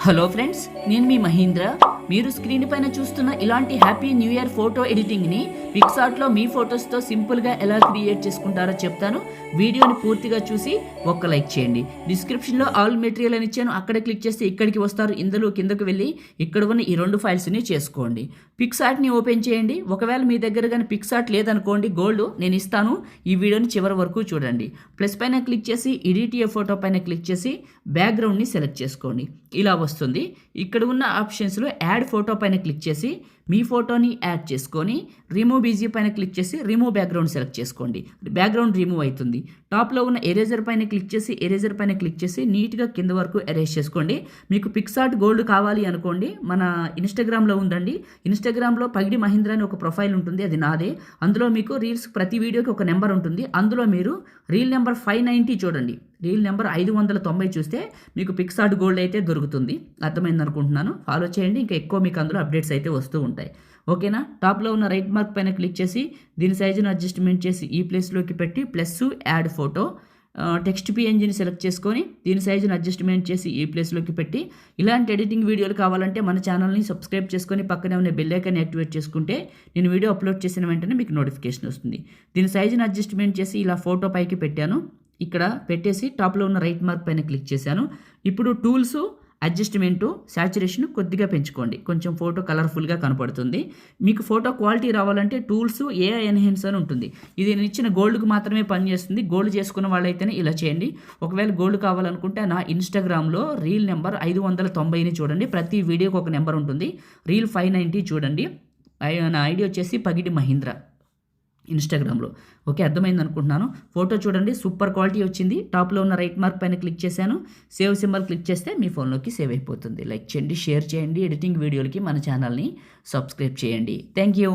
Hello friends, నేను మీ మహీంద్ర. మీరు screen పైన చూస్తున్న ఇలాంటి హ్యాపీ న్యూ ఇయర్ ఫోటో ఎడిటింగ్ని పిక్సార్ట్లో మీ ఫొటోస్తో సింపుల్గా ఎలా క్రియేట్ చేసుకుంటారో చెప్తాను. వీడియోని పూర్తిగా చూసి ఒక్క లైక్ చేయండి. డిస్క్రిప్షన్లో ఆల్ మెటీరియల్ అని ఇచ్చాను, అక్కడ క్లిక్ చేస్తే ఇక్కడికి వస్తారు. ఇందులో కిందకు వెళ్ళి ఇక్కడ ఉన్న ఈ 2 ఫైల్స్ని చేసుకోండి. పిక్సార్ట్ని ఓపెన్ చేయండి. ఒకవేళ మీ దగ్గర కానీ పిక్సార్ట్ లేదనుకోండి, గోల్డ్ నేను ఇస్తాను. ఈ వీడియోని చివరి వరకు చూడండి. ప్లస్ పైన క్లిక్ చేసి ఎడిట్ ఏ ఫోటో పైన క్లిక్ చేసి బ్యాక్గ్రౌండ్ని సెలెక్ట్ చేసుకోండి. ఇలా వస్తుంది. ఇక్కడ ఉన్న ఆప్షన్స్లో యాడ్ ఫోటో పైన క్లిక్ చేసి మీ ఫోటోని యాడ్ చేసుకొని రిమూవ్ బీజీ పైన క్లిక్ చేసి రిమూవ్ బ్యాక్గ్రౌండ్ సెలెక్ట్ చేసుకోండి. బ్యాక్గ్రౌండ్ రిమూవ్ అవుతుంది. టాప్లో ఉన్న ఎరేజర్ పైన క్లిక్ చేసి నీట్గా కింద వరకు ఎరేజ్ చేసుకోండి. మీకు పిక్సార్ట్ గోల్డ్ కావాలి అనుకోండి, మన ఇన్స్టాగ్రామ్లో ఉందండి. ఇన్స్టాగ్రామ్లో పగిడి మహీంద్ర అని ఒక ప్రొఫైల్ ఉంటుంది, అది నాదే. అందులో మీకు రీల్స్ ప్రతి వీడియోకి ఒక నెంబర్ ఉంటుంది. అందులో మీరు రీల్ నెంబర్ 590 చూడండి. రీల్ నెంబర్ 590 చూస్తే మీకు పిక్సార్ట్ గోల్డ్ అయితే దొరుకుతుంది. అర్థమైంది అనుకుంటున్నాను. ఫాలో చేయండి, ఇంకా ఎక్కువ మీకు అందులో అప్డేట్స్ అయితే వస్తూ ఉంటాయి. ఓకేనా? టాప్లో ఉన్న రైట్ మార్క్ పైన క్లిక్ చేసి దీని సైజును అడ్జస్ట్మెంట్ చేసి ఈ ప్లేస్లోకి పెట్టి ప్లస్ యాడ్ ఫోటో టెక్స్ట్ పిఎన్జీని సెలెక్ట్ చేసుకొని దీని సైజును అడ్జస్ట్మెంట్ చేసి ఈ ప్లేస్లోకి పెట్టి ఇలాంటి ఎడిటింగ్ వీడియోలు కావాలంటే మన ఛానల్ని సబ్స్క్రైబ్ చేసుకొని పక్కనే ఉన్న బెల్ ఐకాన్ యాక్టివేట్ చేసుకుంటే నేను వీడియో అప్లోడ్ చేసిన వెంటనే మీకు నోటిఫికేషన్ వస్తుంది. దీని సైజును అడ్జస్ట్మెంట్ చేసి ఇలా ఫోటో పైకి పెట్టాను. ఇక్కడ పెట్టేసి టాప్లో ఉన్న రైట్ మార్క్ పైన క్లిక్ చేశాను. ఇప్పుడు టూల్స్ అడ్జస్ట్మెంటు సాచురేషన్ కొద్దిగా పెంచుకోండి, కొంచెం ఫోటో కలర్ఫుల్గా కనపడుతుంది. మీకు ఫోటో క్వాలిటీ రావాలంటే టూల్స్ ఏఐ ఎన్హాన్స్ అని ఉంటుంది. ఇది నేను ఇచ్చిన గోల్డ్కి మాత్రమే పనిచేస్తుంది. గోల్డ్ చేసుకున్న వాళ్ళైతేనే ఇలా చేయండి. ఒకవేళ గోల్డ్ కావాలనుకుంటే నా ఇన్స్టాగ్రామ్లో రీల్ నెంబర్ 590ని చూడండి. ప్రతి వీడియోకి ఒక నెంబర్ ఉంటుంది. రీల్ 590 చూడండి. నా ఐడి వచ్చేసి పగిడి మహీంద్ర ఇన్స్టాగ్రామ్లో. ఓకే, అర్థమైంది అనుకుంటున్నాను. ఫోటో చూడండి, సూపర్ క్వాలిటీ వచ్చింది. టాప్లో ఉన్న రైట్ మార్క్ పైన క్లిక్ చేశాను. సేవ్ సింబల్ క్లిక్ చేస్తే మీ ఫోన్లోకి సేవ్ అయిపోతుంది. లైక్ చేయండి, షేర్ చేయండి. ఎడిటింగ్ వీడియోలకి మన ఛానల్ని సబ్స్క్రైబ్ చేయండి. Thank you.